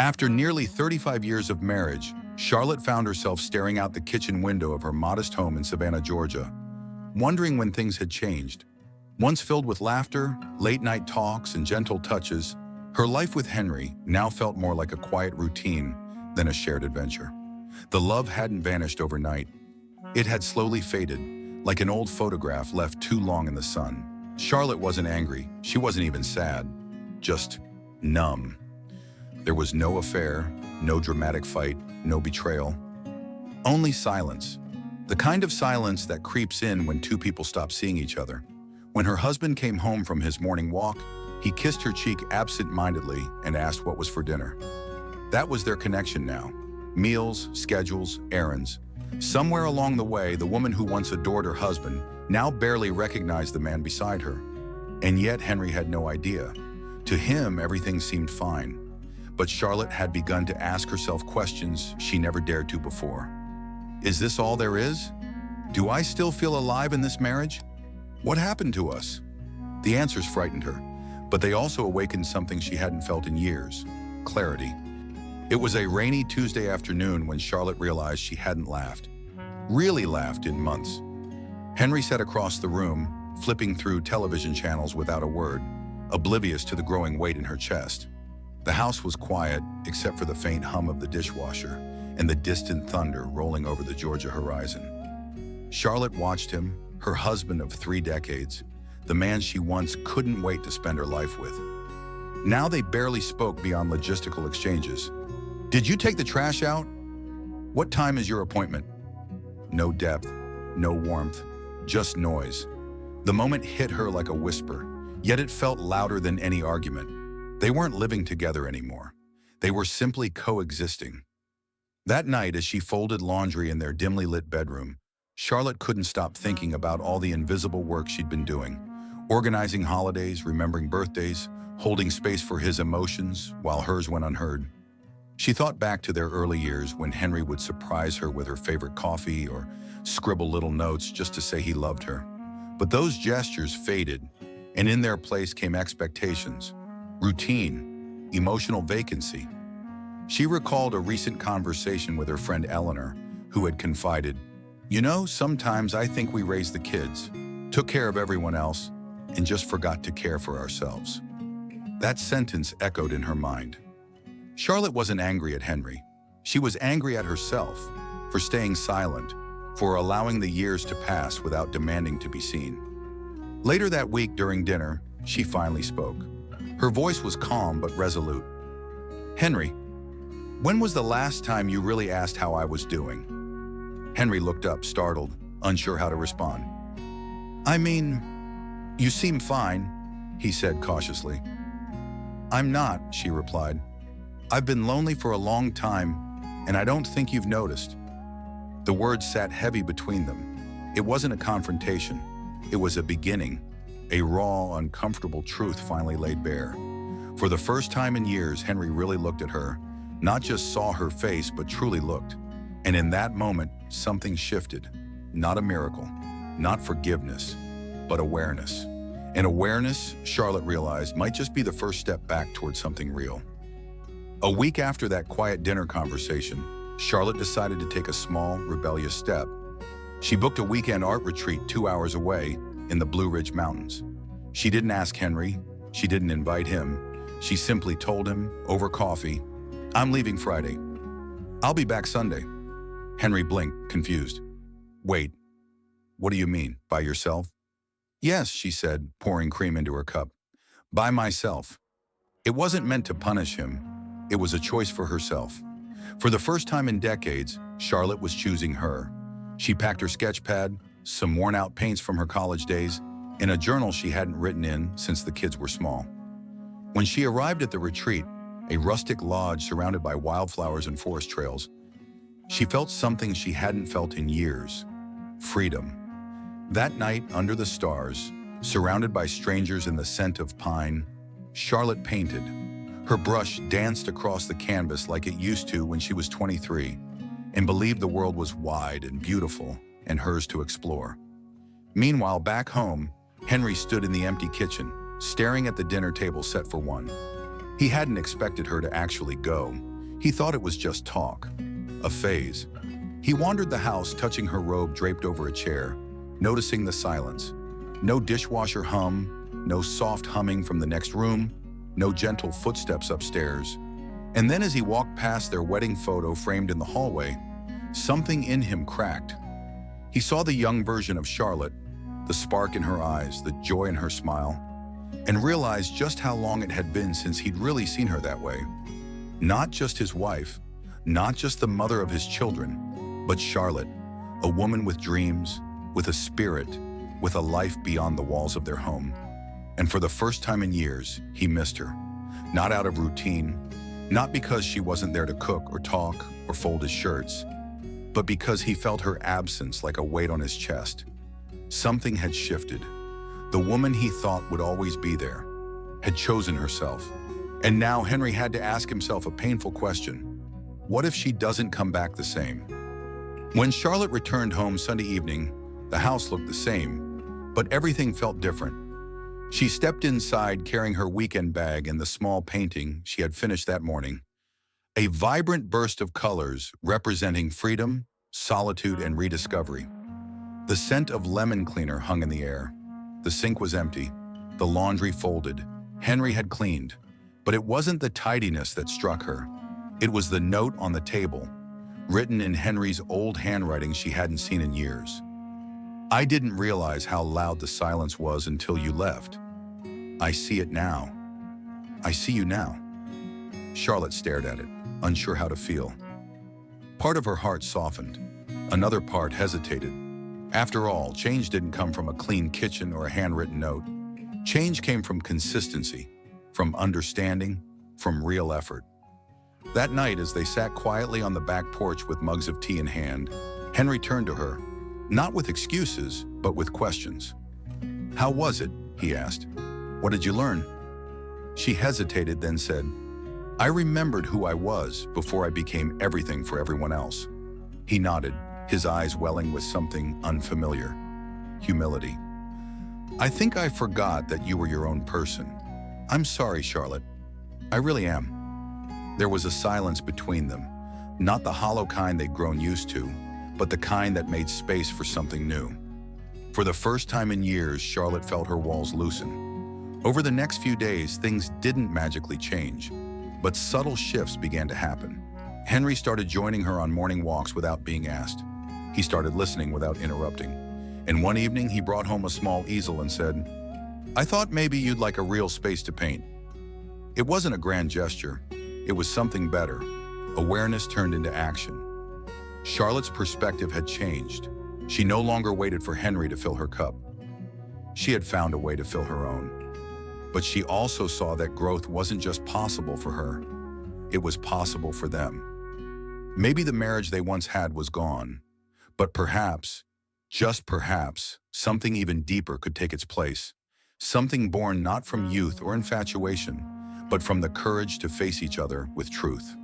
After nearly 35 years of marriage, Charlotte found herself staring out the kitchen window of her modest home in Savannah, Georgia, wondering when things had changed. Once filled with laughter, late-night talks, and gentle touches, her life with Henry now felt more like a quiet routine than a shared adventure. The love hadn't vanished overnight. It had slowly faded, like an old photograph left too long in the sun. Charlotte wasn't angry. She wasn't even sad. Just numb. There was no affair, no dramatic fight, no betrayal. Only silence. The kind of silence that creeps in when two people stop seeing each other. When her husband came home from his morning walk, he kissed her cheek absent-mindedly and asked what was for dinner. That was their connection now. Meals, schedules, errands. Somewhere along the way, the woman who once adored her husband now barely recognized the man beside her. And yet Henry had no idea. To him, everything seemed fine. But Charlotte had begun to ask herself questions she never dared to before. Is this all there is? Do I still feel alive in this marriage? What happened to us? The answers frightened her, but they also awakened something she hadn't felt in years: clarity. It was a rainy Tuesday afternoon when Charlotte realized she hadn't laughed, really laughed, in months. Henry sat across the room, flipping through television channels without a word, oblivious to the growing weight in her chest. The house was quiet, except for the faint hum of the dishwasher and the distant thunder rolling over the Georgia horizon. Charlotte watched him, her husband of 3 decades, the man she once couldn't wait to spend her life with. Now they barely spoke beyond logistical exchanges. Did you take the trash out? What time is your appointment? No depth, no warmth, just noise. The moment hit her like a whisper, yet it felt louder than any argument. They weren't living together anymore. They were simply coexisting. That night, as she folded laundry in their dimly lit bedroom, Charlotte couldn't stop thinking about all the invisible work she'd been doing, organizing holidays, remembering birthdays, holding space for his emotions while hers went unheard. She thought back to their early years when Henry would surprise her with her favorite coffee or scribble little notes just to say he loved her. But those gestures faded, and in their place came expectations, routine, emotional vacancy. She recalled a recent conversation with her friend Eleanor, who had confided, "You know, sometimes I think we raised the kids, took care of everyone else, and just forgot to care for ourselves." That sentence echoed in her mind. Charlotte wasn't angry at Henry. She was angry at herself for staying silent, for allowing the years to pass without demanding to be seen. Later that week during dinner, she finally spoke. Her voice was calm but resolute. "Henry, when was the last time you really asked how I was doing?" Henry looked up, startled, unsure how to respond. "I mean, you seem fine," he said cautiously. "I'm not," she replied. "I've been lonely for a long time, and I don't think you've noticed." The words sat heavy between them. It wasn't a confrontation. It was a beginning. A raw, uncomfortable truth finally laid bare. For the first time in years, Henry really looked at her, not just saw her face, but truly looked. And in that moment, something shifted. Not a miracle, not forgiveness, but awareness. And awareness, Charlotte realized, might just be the first step back towards something real. A week after that quiet dinner conversation, Charlotte decided to take a small, rebellious step. She booked a weekend art retreat 2 hours away in the Blue Ridge Mountains. She didn't ask Henry. She didn't invite him. She simply told him, over coffee, "I'm leaving Friday. I'll be back Sunday." Henry blinked, confused. "Wait, what do you mean, by yourself?" "Yes," she said, pouring cream into her cup. "By myself." It wasn't meant to punish him. It was a choice for herself. For the first time in decades, Charlotte was choosing her. She packed her sketch pad, some worn-out paints from her college days, and a journal she hadn't written in since the kids were small. When she arrived at the retreat, a rustic lodge surrounded by wildflowers and forest trails, she felt something she hadn't felt in years: freedom. That night, under the stars, surrounded by strangers in the scent of pine, Charlotte painted. Her brush danced across the canvas like it used to when she was 23, and believed the world was wide and beautiful and hers to explore. Meanwhile, back home, Henry stood in the empty kitchen, staring at the dinner table set for one. He hadn't expected her to actually go. He thought it was just talk, a phase. He wandered the house, touching her robe draped over a chair, noticing the silence. No dishwasher hum, no soft humming from the next room, no gentle footsteps upstairs. And then as he walked past their wedding photo framed in the hallway, something in him cracked. He saw the young version of Charlotte, the spark in her eyes, the joy in her smile, and realized just how long it had been since he'd really seen her that way. Not just his wife, not just the mother of his children, but Charlotte, a woman with dreams, with a spirit, with a life beyond the walls of their home. And for the first time in years, he missed her. Not out of routine, not because she wasn't there to cook or talk or fold his shirts, but because he felt her absence like a weight on his chest. Something had shifted. The woman he thought would always be there had chosen herself. And now Henry had to ask himself a painful question. What if she doesn't come back the same? When Charlotte returned home Sunday evening, the house looked the same, but everything felt different. She stepped inside carrying her weekend bag and the small painting she had finished that morning. A vibrant burst of colors representing freedom, solitude, and rediscovery. The scent of lemon cleaner hung in the air. The sink was empty, the laundry folded. Henry had cleaned, but it wasn't the tidiness that struck her. It was the note on the table, written in Henry's old handwriting she hadn't seen in years. I didn't realize how loud the silence was until you left. I see it now. I see you now. Charlotte stared at it, unsure how to feel. Part of her heart softened. Another part hesitated. After all, change didn't come from a clean kitchen or a handwritten note. Change came from consistency, from understanding, from real effort. That night, as they sat quietly on the back porch with mugs of tea in hand, Henry turned to her, not with excuses, but with questions. How was it? He asked. What did you learn? She hesitated, then said, I remembered who I was before I became everything for everyone else. He nodded, his eyes welling with something unfamiliar. Humility. I think I forgot that you were your own person. I'm sorry, Charlotte. I really am. There was a silence between them, not the hollow kind they'd grown used to, but the kind that made space for something new. For the first time in years, Charlotte felt her walls loosen. Over the next few days, things didn't magically change, but subtle shifts began to happen. Henry started joining her on morning walks without being asked. He started listening without interrupting. And one evening, he brought home a small easel and said, I thought maybe you'd like a real space to paint. It wasn't a grand gesture. It was something better. Awareness turned into action. Charlotte's perspective had changed. She no longer waited for Henry to fill her cup. She had found a way to fill her own. But she also saw that growth wasn't just possible for her. It was possible for them. Maybe the marriage they once had was gone, but perhaps, just perhaps, something even deeper could take its place. Something born not from youth or infatuation, but from the courage to face each other with truth.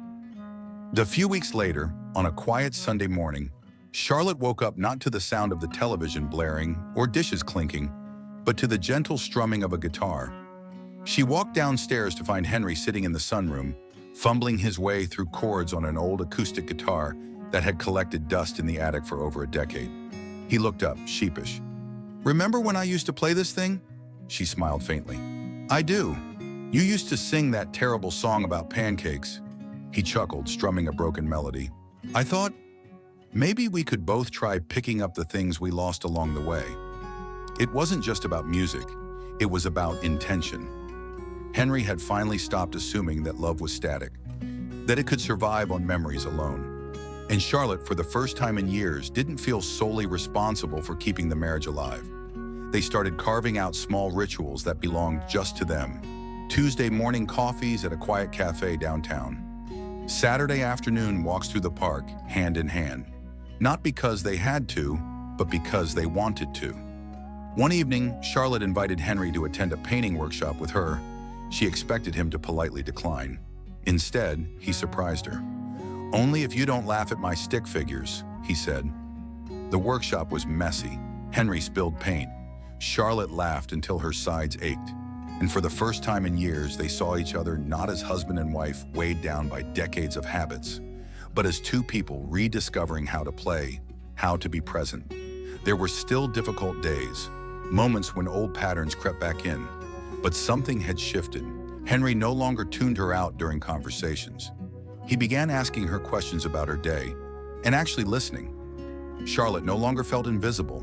A few weeks later, on a quiet Sunday morning, Charlotte woke up not to the sound of the television blaring or dishes clinking, but to the gentle strumming of a guitar. She walked downstairs to find Henry sitting in the sunroom, fumbling his way through chords on an old acoustic guitar that had collected dust in the attic for over a decade. He looked up, sheepish. Remember when I used to play this thing? She smiled faintly. I do. You used to sing that terrible song about pancakes. He chuckled, strumming a broken melody. I thought, maybe we could both try picking up the things we lost along the way. It wasn't just about music. It was about intention. Henry had finally stopped assuming that love was static, that it could survive on memories alone. And Charlotte, for the first time in years, didn't feel solely responsible for keeping the marriage alive. They started carving out small rituals that belonged just to them. Tuesday morning coffees at a quiet cafe downtown. Saturday afternoon walks through the park, hand in hand. Not because they had to, but because they wanted to. One evening, Charlotte invited Henry to attend a painting workshop with her. She expected him to politely decline. Instead, he surprised her. Only if you don't laugh at my stick figures, he said. The workshop was messy. Henry spilled paint. Charlotte laughed until her sides ached. And for the first time in years, they saw each other not as husband and wife weighed down by decades of habits, but as two people rediscovering how to play, how to be present. There were still difficult days, moments when old patterns crept back in, but something had shifted. Henry no longer tuned her out during conversations. He began asking her questions about her day and actually listening. Charlotte no longer felt invisible.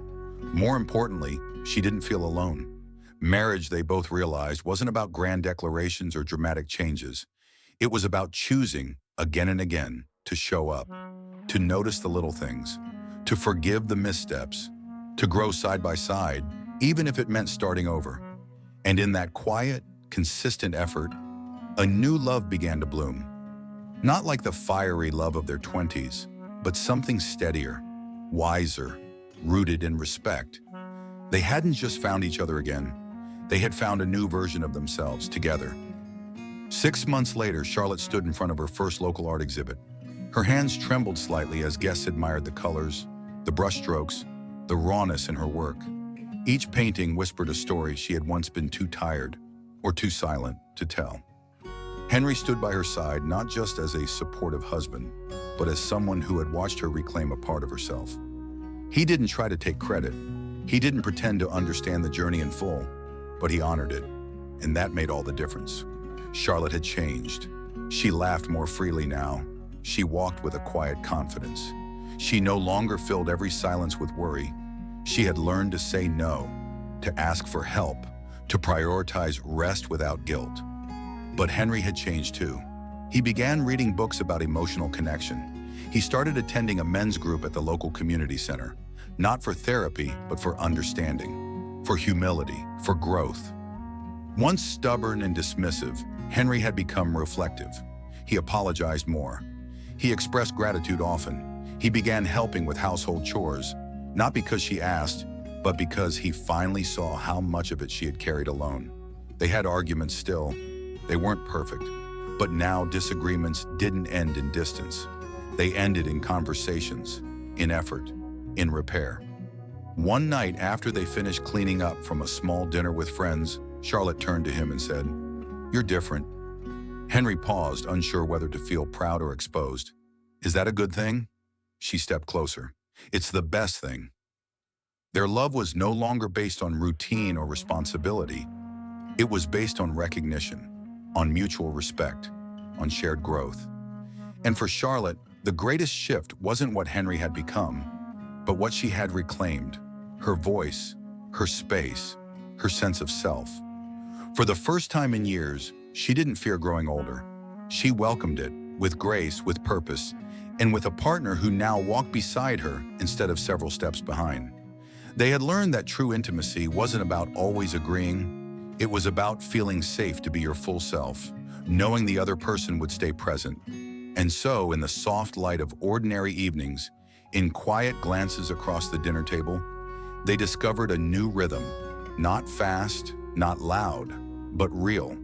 More importantly, she didn't feel alone. Marriage, they both realized, wasn't about grand declarations or dramatic changes. It was about choosing, again and again, to show up, to notice the little things, to forgive the missteps, to grow side by side, even if it meant starting over. And in that quiet, consistent effort, a new love began to bloom. Not like the fiery love of their 20s, but something steadier, wiser, rooted in respect. They hadn't just found each other again. They had found a new version of themselves together. 6 months later, Charlotte stood in front of her first local art exhibit. Her hands trembled slightly as guests admired the colors, the brushstrokes, the rawness in her work. Each painting whispered a story she had once been too tired or too silent to tell. Henry stood by her side not just as a supportive husband, but as someone who had watched her reclaim a part of herself. He didn't try to take credit. He didn't pretend to understand the journey in full, but he honored it, and that made all the difference. Charlotte had changed. She laughed more freely now. She walked with a quiet confidence. She no longer filled every silence with worry. She had learned to say no, to ask for help, to prioritize rest without guilt. But Henry had changed too. He began reading books about emotional connection. He started attending a men's group at the local community center, not for therapy, but for understanding, for humility, for growth. Once stubborn and dismissive, Henry had become reflective. He apologized more. He expressed gratitude often. He began helping with household chores, not because she asked, but because he finally saw how much of it she had carried alone. They had arguments still. They weren't perfect, but now disagreements didn't end in distance. They ended in conversations, in effort, in repair. One night after they finished cleaning up from a small dinner with friends, Charlotte turned to him and said, "You're different." Henry paused, unsure whether to feel proud or exposed. "Is that a good thing?" She stepped closer. "It's the best thing." Their love was no longer based on routine or responsibility. It was based on recognition, on mutual respect, on shared growth. And for Charlotte, the greatest shift wasn't what Henry had become, but what she had reclaimed: her voice, her space, her sense of self. For the first time in years, she didn't fear growing older. She welcomed it, with grace, with purpose, and with a partner who now walked beside her instead of several steps behind. They had learned that true intimacy wasn't about always agreeing. It was about feeling safe to be your full self, knowing the other person would stay present. And so, in the soft light of ordinary evenings, in quiet glances across the dinner table, they discovered a new rhythm, not fast, not loud, but real.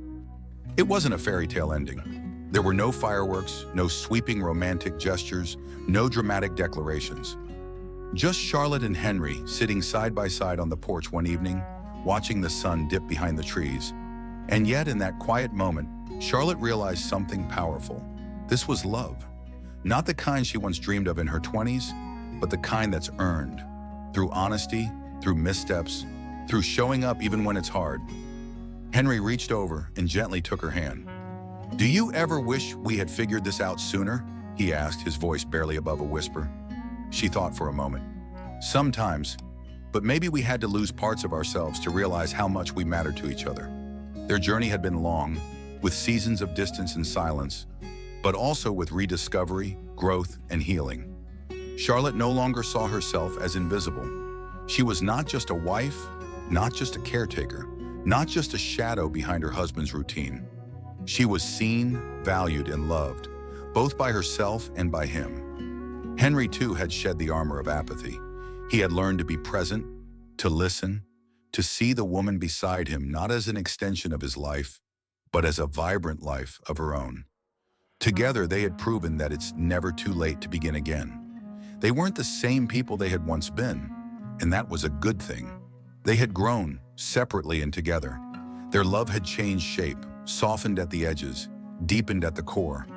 It wasn't a fairy tale ending. There were no fireworks, no sweeping romantic gestures, no dramatic declarations. Just Charlotte and Henry sitting side by side on the porch one evening, watching the sun dip behind the trees. And yet, in that quiet moment, Charlotte realized something powerful. This was love. Not the kind she once dreamed of in her 20s, but the kind that's earned, through honesty, through missteps, through showing up even when it's hard. Henry reached over and gently took her hand. "Do you ever wish we had figured this out sooner?" he asked, his voice barely above a whisper. She thought for a moment. "Sometimes, but maybe we had to lose parts of ourselves to realize how much we mattered to each other." Their journey had been long, with seasons of distance and silence, but also with rediscovery, growth, and healing. Charlotte no longer saw herself as invisible. She was not just a wife, not just a caretaker, not just a shadow behind her husband's routine. She was seen, valued, and loved, both by herself and by him. Henry, too, had shed the armor of apathy. He had learned to be present, to listen, to see the woman beside him not as an extension of his life, but as a vibrant life of her own. Together, they had proven that it's never too late to begin again. They weren't the same people they had once been, and that was a good thing. They had grown, separately and together. Their love had changed shape, softened at the edges, deepened at the core.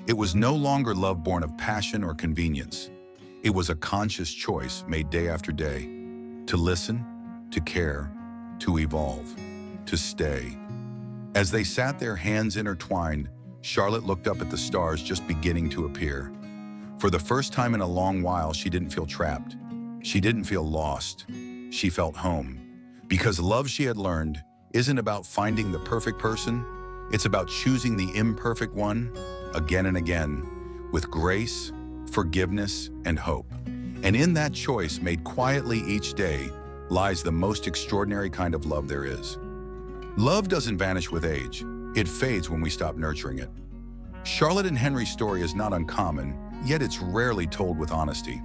It was no longer love born of passion or convenience. It was a conscious choice made day after day, to listen, to care, to evolve, to stay. As they sat there, hands intertwined, Charlotte looked up at the stars just beginning to appear. For the first time in a long while, she didn't feel trapped. She didn't feel lost. She felt home. Because love, she had learned, isn't about finding the perfect person. It's about choosing the imperfect one again and again, with grace, forgiveness, and hope. And in that choice, made quietly each day, lies the most extraordinary kind of love there is. Love doesn't vanish with age. It fades when we stop nurturing it. Charlotte and Henry's story is not uncommon, yet it's rarely told with honesty.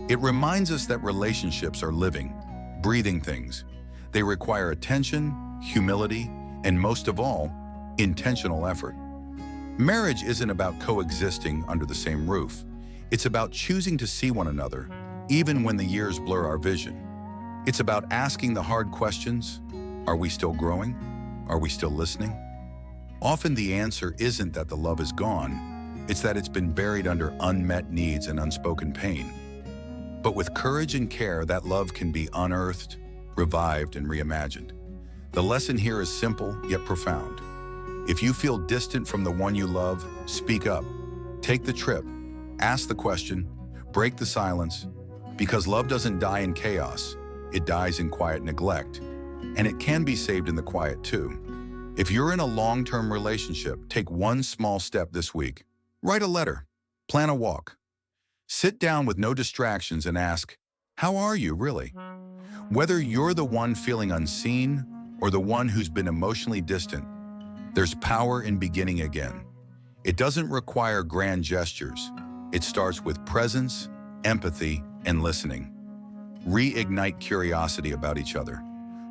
It reminds us that relationships are living, breathing things. They require attention, humility, and most of all, intentional effort. Marriage isn't about coexisting under the same roof. It's about choosing to see one another, even when the years blur our vision. It's about asking the hard questions. Are we still growing? Are we still listening? Often the answer isn't that the love is gone. It's that it's been buried under unmet needs and unspoken pain. But with courage and care, that love can be unearthed, revived, and reimagined. The lesson here is simple yet profound. If you feel distant from the one you love, speak up. Take the trip. Ask the question. Break the silence. Because love doesn't die in chaos. It dies in quiet neglect. And it can be saved in the quiet too. If you're in a long-term relationship, take one small step this week. Write a letter. Plan a walk. Sit down with no distractions and ask, how are you really? Whether you're the one feeling unseen or the one who's been emotionally distant, there's power in beginning again. It doesn't require grand gestures. It starts with presence, empathy, and listening. Reignite curiosity about each other.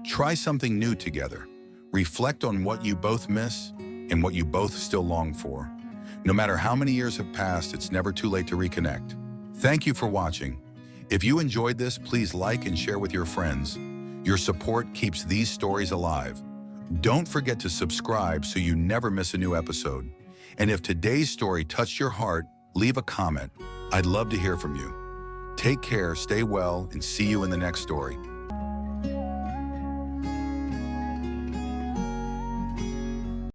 Try something new together. Reflect on what you both miss and what you both still long for. No matter how many years have passed, it's never too late to reconnect. Thank you for watching. If you enjoyed this, please like and share with your friends. Your support keeps these stories alive. Don't forget to subscribe so you never miss a new episode. And if today's story touched your heart, leave a comment. I'd love to hear from you. Take care, stay well, and see you in the next story.